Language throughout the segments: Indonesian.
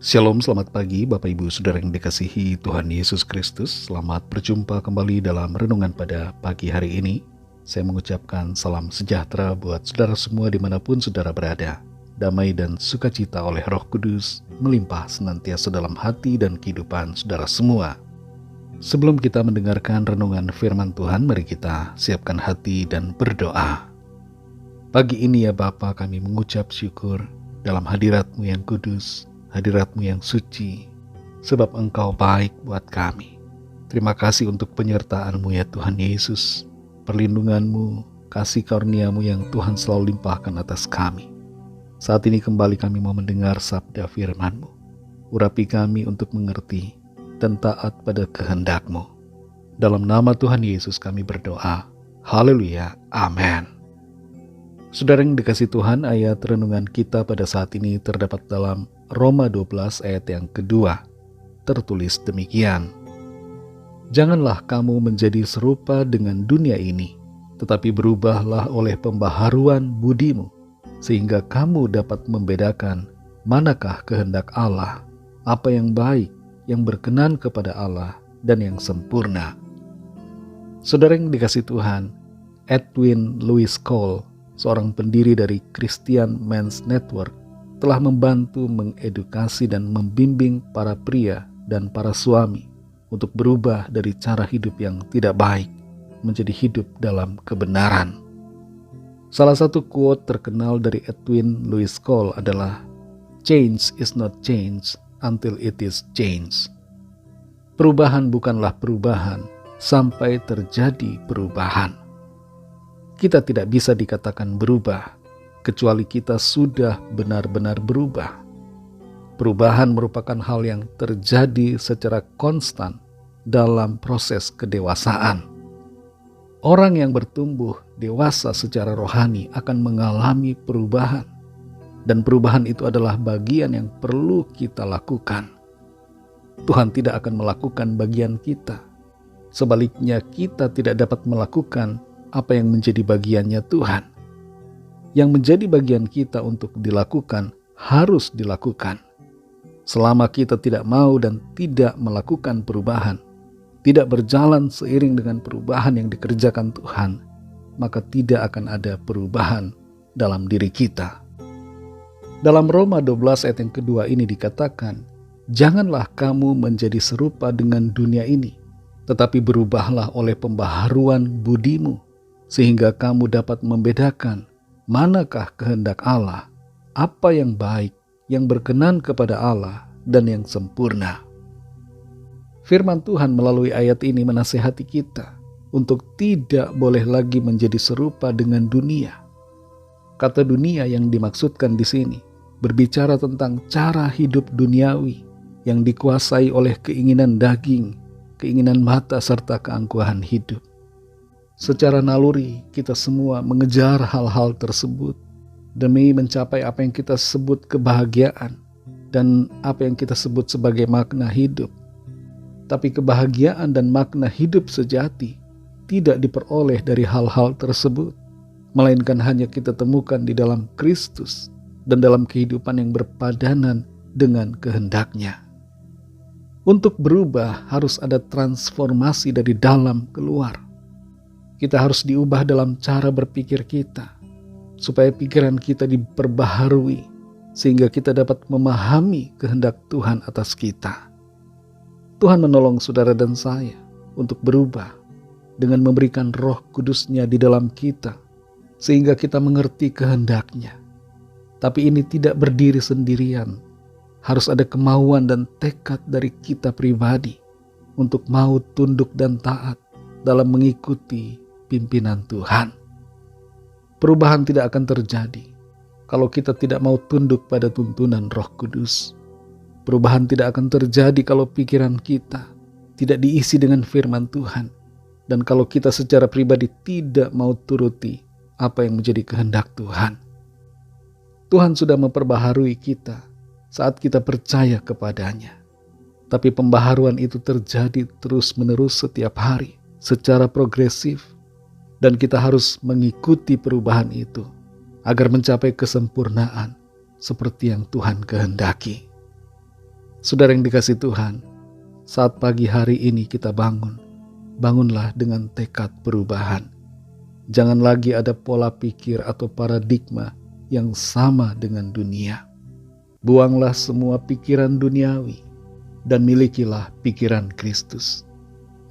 Shalom, selamat pagi Bapak Ibu Saudara yang dikasihi Tuhan Yesus Kristus. Selamat berjumpa kembali dalam renungan pada pagi hari ini. Saya mengucapkan salam sejahtera buat saudara semua dimanapun saudara berada. Damai dan sukacita oleh Roh Kudus melimpah senantiasa dalam hati dan kehidupan saudara semua. Sebelum kita mendengarkan renungan firman Tuhan, mari kita siapkan hati dan berdoa. Pagi ini ya Bapa, kami mengucap syukur dalam hadirat-Mu yang kudus, hadirat-Mu yang suci, sebab Engkau baik buat kami. Terima kasih untuk penyertaan-Mu ya Tuhan Yesus, perlindungan-Mu, kasih karunia-Mu yang Tuhan selalu limpahkan atas kami. Saat ini kembali kami mau mendengar sabda firman-Mu. Urapi kami untuk mengerti dan taat pada kehendak-Mu. Dalam nama Tuhan Yesus kami berdoa. Haleluya. Amin. Saudara yang dikasihi Tuhan, ayat renungan kita pada saat ini terdapat dalam Roma 12 ayat yang kedua. Tertulis demikian. Janganlah kamu menjadi serupa dengan dunia ini, tetapi berubahlah oleh pembaharuan budimu, sehingga kamu dapat membedakan manakah kehendak Allah, apa yang baik, yang berkenan kepada Allah, dan yang sempurna. Saudara yang dikasihi Tuhan, Edwin Louis Cole, seorang pendiri dari Christian Men's Network, telah membantu mengedukasi dan membimbing para pria dan para suami untuk berubah dari cara hidup yang tidak baik menjadi hidup dalam kebenaran. Salah satu quote terkenal dari Edwin Louis Cole adalah, "Change is not change until it is change." Perubahan bukanlah perubahan sampai terjadi perubahan. Kita tidak bisa dikatakan berubah kecuali kita sudah benar-benar berubah. Perubahan merupakan hal yang terjadi secara konstan dalam proses kedewasaan. Orang yang bertumbuh dewasa secara rohani akan mengalami perubahan, dan perubahan itu adalah bagian yang perlu kita lakukan. Tuhan tidak akan melakukan bagian kita. Sebaliknya, kita tidak dapat melakukan apa yang menjadi bagiannya Tuhan. Yang menjadi bagian kita untuk dilakukan harus dilakukan. Selama kita tidak mau dan tidak melakukan perubahan, tidak berjalan seiring dengan perubahan yang dikerjakan Tuhan, maka tidak akan ada perubahan dalam diri kita. Dalam Roma 12 ayat yang kedua ini dikatakan, "Janganlah kamu menjadi serupa dengan dunia ini, tetapi berubahlah oleh pembaharuan budimu, sehingga kamu dapat membedakan manakah kehendak Allah, apa yang baik, yang berkenan kepada Allah, dan yang sempurna." Firman Tuhan melalui ayat ini menasihati kita untuk tidak boleh lagi menjadi serupa dengan dunia. Kata dunia yang dimaksudkan di sini berbicara tentang cara hidup duniawi yang dikuasai oleh keinginan daging, keinginan mata, serta keangkuhan hidup. Secara naluri, kita semua mengejar hal-hal tersebut demi mencapai apa yang kita sebut kebahagiaan dan apa yang kita sebut sebagai makna hidup. Tapi kebahagiaan dan makna hidup sejati tidak diperoleh dari hal-hal tersebut, melainkan hanya kita temukan di dalam Kristus dan dalam kehidupan yang berpadanan dengan kehendak-Nya. Untuk berubah harus ada transformasi dari dalam keluar. Kita harus diubah dalam cara berpikir kita, supaya pikiran kita diperbaharui, sehingga kita dapat memahami kehendak Tuhan atas kita. Tuhan menolong saudara dan saya untuk berubah dengan memberikan Roh Kudus-Nya di dalam kita, sehingga kita mengerti kehendak-Nya. Tapi ini tidak berdiri sendirian, harus ada kemauan dan tekad dari kita pribadi untuk mau tunduk dan taat dalam mengikuti pimpinan Tuhan. Perubahan tidak akan terjadi kalau kita tidak mau tunduk pada tuntunan Roh Kudus. Perubahan tidak akan terjadi kalau pikiran kita tidak diisi dengan firman Tuhan, dan kalau kita secara pribadi tidak mau turuti apa yang menjadi kehendak Tuhan. Tuhan sudah memperbaharui kita saat kita percaya kepadanya. Tapi pembaharuan itu terjadi terus-menerus setiap hari secara progresif, dan kita harus mengikuti perubahan itu agar mencapai kesempurnaan seperti yang Tuhan kehendaki. Saudara yang dikasihi Tuhan, saat pagi hari ini kita bangunlah dengan tekad perubahan. Jangan lagi ada pola pikir atau paradigma yang sama dengan dunia. Buanglah semua pikiran duniawi dan milikilah pikiran Kristus.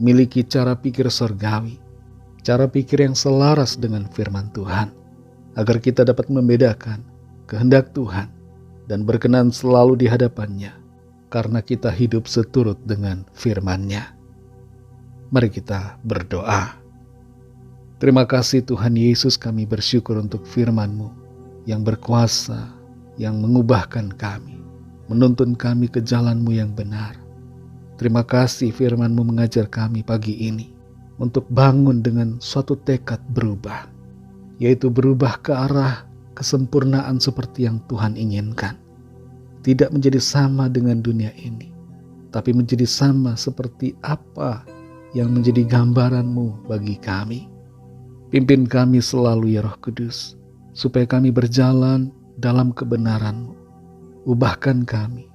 Miliki cara pikir surgawi, cara pikir yang selaras dengan firman Tuhan, agar kita dapat membedakan kehendak Tuhan dan berkenan selalu di hadapannya, karena kita hidup seturut dengan firman-Nya. Mari kita berdoa. Terima kasih Tuhan Yesus, kami bersyukur untuk firman-Mu yang berkuasa, yang mengubahkan kami, menuntun kami ke jalan-Mu yang benar. Terima kasih firman-Mu mengajar kami pagi ini untuk bangun dengan suatu tekad berubah, yaitu berubah ke arah kesempurnaan seperti yang Tuhan inginkan. Tidak menjadi sama dengan dunia ini, tapi menjadi sama seperti apa yang menjadi gambaran-Mu bagi kami. Pimpin kami selalu ya Roh Kudus, supaya kami berjalan dalam kebenaran-Mu. Ubahkan kami,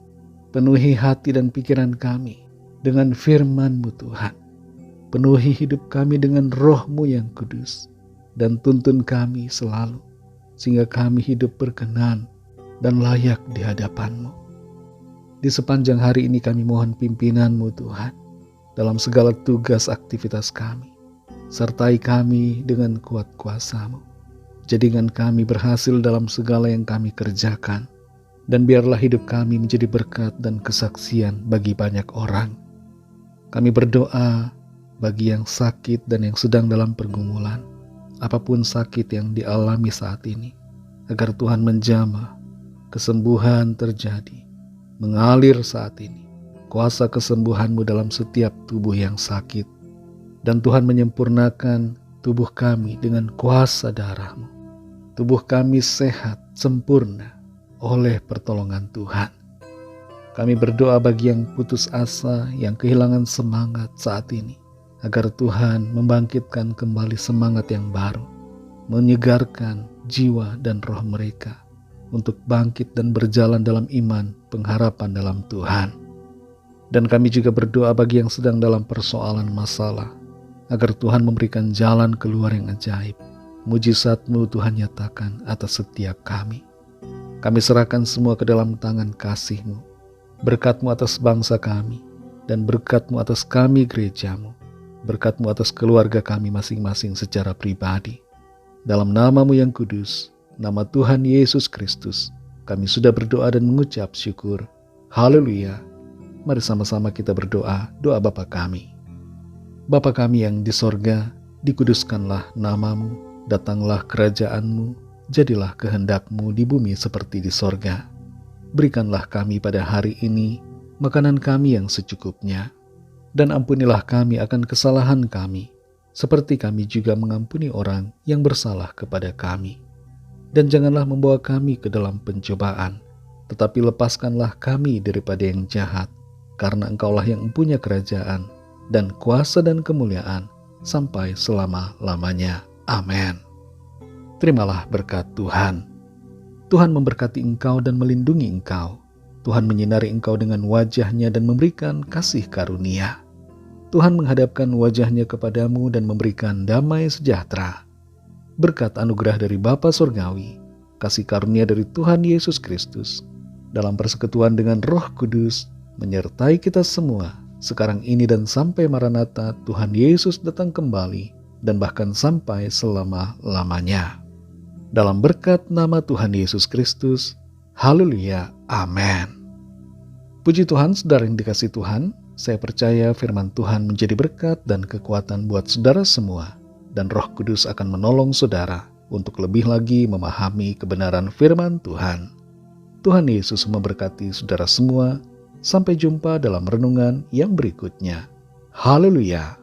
penuhi hati dan pikiran kami dengan firman-Mu Tuhan. Penuhi hidup kami dengan Roh-Mu yang kudus, dan tuntun kami selalu, sehingga kami hidup berkenan dan layak di hadapan-Mu. Di sepanjang hari ini kami mohon pimpinan-Mu Tuhan, dalam segala tugas aktivitas kami. Sertai kami dengan kuat kuasa-Mu. Jadikan kami berhasil dalam segala yang kami kerjakan, dan biarlah hidup kami menjadi berkat dan kesaksian bagi banyak orang. Kami berdoa bagi yang sakit dan yang sedang dalam pergumulan, apapun sakit yang dialami saat ini, agar Tuhan menjamah, kesembuhan terjadi, mengalir saat ini, kuasa kesembuhan-Mu dalam setiap tubuh yang sakit, dan Tuhan menyempurnakan tubuh kami dengan kuasa darah-Mu. Tubuh kami sehat, sempurna oleh pertolongan Tuhan. Kami berdoa bagi yang putus asa, yang kehilangan semangat saat ini, agar Tuhan membangkitkan kembali semangat yang baru, menyegarkan jiwa dan roh mereka untuk bangkit dan berjalan dalam iman, pengharapan dalam Tuhan. Dan kami juga berdoa bagi yang sedang dalam persoalan masalah, agar Tuhan memberikan jalan keluar yang ajaib. Mujizat-Mu Tuhan nyatakan atas setiap kami. Kami serahkan semua ke dalam tangan kasih-Mu. Berkat-Mu atas bangsa kami, dan berkat-Mu atas kami gereja-Mu. Berkat-Mu atas keluarga kami masing-masing secara pribadi. Dalam nama-Mu yang kudus, nama Tuhan Yesus Kristus, kami sudah berdoa dan mengucap syukur. Haleluya. Mari sama-sama kita berdoa, doa Bapa kami. Bapa kami yang di sorga, dikuduskanlah nama-Mu, datanglah kerajaan-Mu, jadilah kehendak-Mu di bumi seperti di sorga. Berikanlah kami pada hari ini makanan kami yang secukupnya, dan ampunilah kami akan kesalahan kami, seperti kami juga mengampuni orang yang bersalah kepada kami. Dan janganlah membawa kami ke dalam pencobaan, tetapi lepaskanlah kami daripada yang jahat, karena Engkaulah yang mempunyai kerajaan, dan kuasa dan kemuliaan sampai selama-lamanya. Amin. Terimalah berkat Tuhan. Tuhan memberkati engkau dan melindungi engkau. Tuhan menyinari engkau dengan wajah-Nya dan memberikan kasih karunia. Tuhan menghadapkan wajah-Nya kepadamu dan memberikan damai sejahtera. Berkat anugerah dari Bapa Surgawi, kasih karunia dari Tuhan Yesus Kristus, dalam persekutuan dengan Roh Kudus, menyertai kita semua, sekarang ini dan sampai Maranatha Tuhan Yesus datang kembali, dan bahkan sampai selama-lamanya. Dalam berkat nama Tuhan Yesus Kristus, haleluya, amin. Puji Tuhan, saudara yang dikasihi Tuhan, saya percaya firman Tuhan menjadi berkat dan kekuatan buat saudara semua, dan Roh Kudus akan menolong saudara untuk lebih lagi memahami kebenaran firman Tuhan. Tuhan Yesus memberkati saudara semua. Sampai jumpa dalam renungan yang berikutnya. Haleluya.